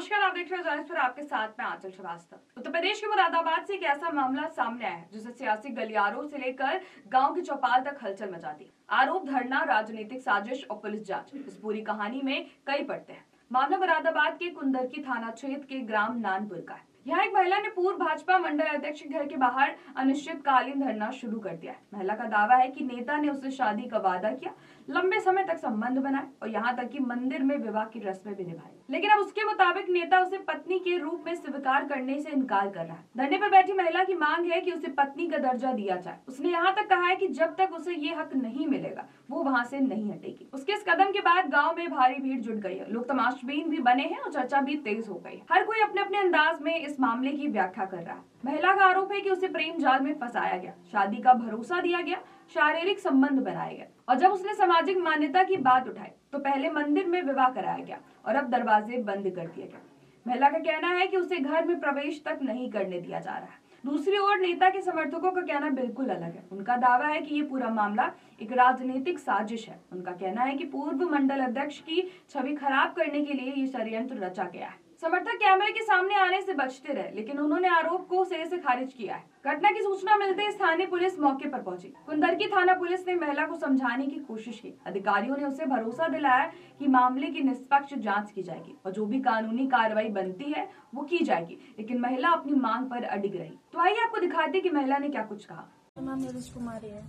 नमस्कार, आप देख रहे हो जानिस पर आपके साथ में आंचल श्रीवास्तव। उत्तर प्रदेश के मुरादाबाद से एक ऐसा मामला सामने आया है जिसे सियासी गलियारों से लेकर गांव की चौपाल तक हलचल मचा दी। आरोप, धरना, राजनीतिक साजिश और पुलिस जांच, इस पूरी कहानी में कई परतें हैं। मामला मुरादाबाद के कुंदरकी थाना क्षेत्र के ग्राम नानपुर का है। यहाँ एक महिला ने पूर्व भाजपा मंडल अध्यक्ष के घर के बाहर अनिश्चितकालीन धरना शुरू कर दिया है। महिला का दावा है कि नेता ने उससे शादी का वादा किया, लंबे समय तक संबंध बनाए और यहाँ तक कि मंदिर में विवाह की रस्में भी निभाई, लेकिन अब उसके मुताबिक नेता उसे पत्नी के रूप में स्वीकार करने से इनकार कर रहा है। धरने पर बैठी महिला की मांग है कि उसे पत्नी का दर्जा दिया जाए। उसने यहाँ तक कहा है कि जब तक उसे ये हक नहीं मिलेगा वो वहाँ से नहीं हटेगी। उसके इस कदम के बाद गाँव में भारी भीड़ जुट गई है, लोग तमाशबीन भी बने हैं और चर्चा भी तेज हो गई। हर कोई अपने अपने अंदाज में इस मामले की व्याख्या कर रहा है। महिला का आरोप है कि उसे प्रेम जाल में फंसाया गया, शादी का भरोसा दिया गया, शारीरिक संबंध बनाया गया और जब उसने सामाजिक मान्यता की बात उठाई तो पहले मंदिर में विवाह कराया गया और अब दरवाजे बंद कर दिए गए। महिला का कहना है कि उसे घर में प्रवेश तक नहीं करने दिया जा रहा है। दूसरी ओर नेता के समर्थकों का कहना बिल्कुल अलग है। उनका दावा है कि ये पूरा मामला एक राजनीतिक साजिश है। उनका कहना है कि पूर्व मंडल अध्यक्ष की छवि खराब करने के लिए ये षड्यंत्र रचा गया है। समर्थक कैमरे के सामने आने से बचते रहे, लेकिन उन्होंने आरोप को सिरे से खारिज किया है। घटना की सूचना मिलते ही स्थानीय पुलिस मौके पर पहुंची। कुंदरकी थाना पुलिस ने महिला को समझाने की कोशिश की। अधिकारियों ने उसे भरोसा दिलाया कि मामले की निष्पक्ष जांच की जाएगी और जो भी कानूनी कार्रवाई बनती है वो की जाएगी, लेकिन महिला अपनी मांग पर अडिग रही। तो आइए आपको दिखाते कि महिला ने क्या कुछ कहा। नाम नीरज कुमारी है।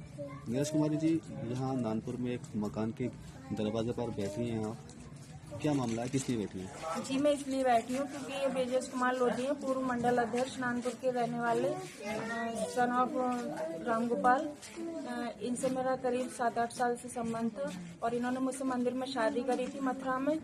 नीरज कुमारी जी, यहाँ नानपुर में एक मकान के दरवाजे पर बैठी हैं आप, क्या मामला है, किस लिए बैठी हैं? जी, मैं इसलिए बैठी हूँ क्योंकि ये ब्रजेश कुमार लोधी हैं, पूर्व मंडल अध्यक्ष नानपुर के रहने वाले, सन ऑफ रामगोपाल। इनसे मेरा करीब 7-8 साल से संबंध था और इन्होंने मुझसे मंदिर में शादी करी थी मथुरा में।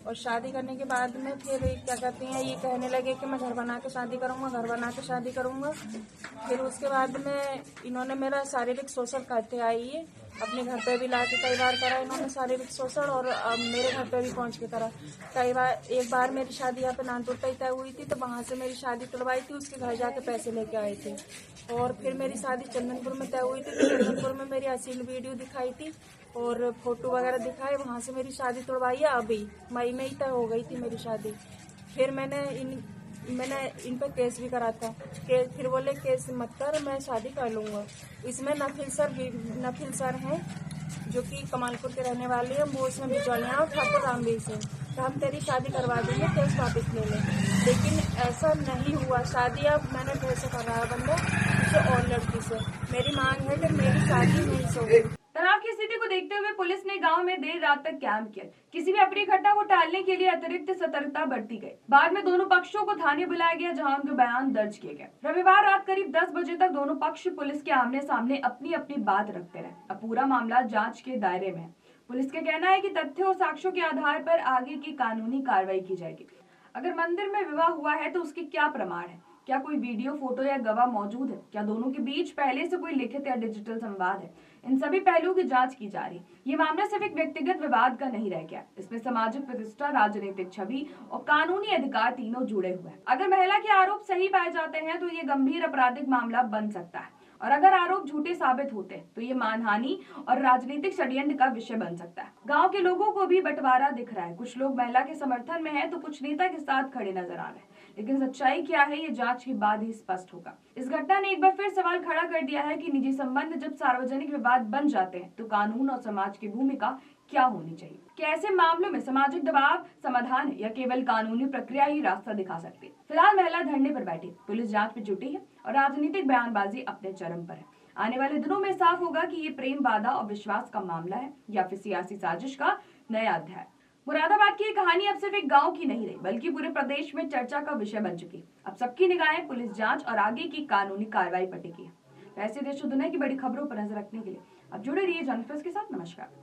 और शादी करने के बाद में फिर क्या कहते हैं, ये कहने लगे कि मैं घर बना के शादी करूंगा, घर बना के शादी करूंगा। फिर उसके बाद में इन्होंने मेरा शारीरिक शोषण करते आई है। अपने घर पे भी लाके कई बार करा इन्होंने शारीरिक शोषण और मेरे घर पे भी पहुंच के करा कई बार। एक बार मेरी शादी यहाँ पे नानपुर पे तय हुई थी तो वहां से मेरी शादी तुड़वाई थी, उसके घर जाके पैसे लेके आए थे। और फिर मेरी शादी चंदनपुर में तय हुई थी तो चंदनपुर में मेरी अश्लील वीडियो दिखाई थी और फोटो वगैरह दिखाए, वहां से मेरी शादी तुड़वाई है। अभी मई में ही तय हो गई थी मेरी शादी। फिर मैंने इन पर केस भी करा था। फिर बोले केस मत कर, मैं शादी कर लूंगा। इसमें नफिल सर हैं जो कि कमालपुर के रहने वाले हैं, वो उसमें बिचौलियाँ और ठाकुर रामवीर से तो हम तेरी शादी करवा देंगे, केस वापस ले लें। लेकिन ऐसा नहीं हुआ। शादी अब मैंने फिर से करा है बंदा किसी और लड़की से। मेरी मांग है कि मेरी शादी नहीं से हो। तनाव की स्थिति को देखते हुए पुलिस ने गांव में देर रात तक कैंप किया। किसी भी अप्रिय घटना को टालने के लिए अतिरिक्त सतर्कता बरती गई। बाद में दोनों पक्षों को थाने बुलाया गया, जहां उनके बयान दर्ज किए गए। रविवार रात करीब 10 बजे तक दोनों पक्ष पुलिस के आमने सामने अपनी अपनी बात रखते रहे। अब पूरा मामला जांच के दायरे में है। पुलिस का कहना है कि तथ्यों और साक्ष्यों के आधार पर आगे की कानूनी कार्रवाई की जाएगी। अगर मंदिर में विवाह हुआ है तो उसके क्या प्रमाण है? क्या कोई वीडियो, फोटो या गवाह मौजूद है? क्या दोनों के बीच पहले से कोई लिखित या डिजिटल संवाद है? इन सभी पहलुओं की जांच की जा रही। ये मामला सिर्फ एक व्यक्तिगत विवाद का नहीं रह गया। इसमें सामाजिक प्रतिष्ठा, राजनीतिक छवि और कानूनी अधिकार तीनों जुड़े हुए हैं। अगर महिला के आरोप सही पाए जाते हैं तो ये गंभीर आपराधिक मामला बन सकता है और अगर आरोप झूठे साबित होते हैं तो ये मानहानि और राजनीतिक षड्यंत्र का विषय बन सकता है। गांव के लोगों को भी बंटवारा दिख रहा है। कुछ लोग महिला के समर्थन में हैं तो कुछ नेता के साथ खड़े नजर आ रहे हैं, लेकिन सच्चाई क्या है ये जांच के बाद ही स्पष्ट होगा। इस घटना ने एक बार फिर सवाल खड़ा कर दिया है कि निजी संबंध जब सार्वजनिक विवाद बन जाते हैं तो कानून और समाज की भूमिका क्या होनी चाहिए? क्या ऐसे मामलों में सामाजिक दबाव समाधान है या केवल कानूनी प्रक्रिया ही रास्ता दिखा सकती है? फिलहाल महिला धरने पर बैठी, पुलिस जांच में जुटी है और राजनीतिक बयानबाजी अपने चरम पर है। आने वाले दिनों में साफ होगा कि ये प्रेम, वादा और विश्वास का मामला है या फिर सियासी साजिश का नया अध्याय। मुरादाबाद की ये कहानी अब सिर्फ एक गांव की नहीं रही, बल्कि पूरे प्रदेश में चर्चा का विषय बन चुकी। अब सबकी निगाहें पुलिस जांच और आगे की कानूनी कार्रवाई पर टिकी है। ऐसे देश और दुनिया की बड़ी खबरों पर नजर रखने के लिए अब जुड़े रहिए जानिस के साथ। नमस्कार।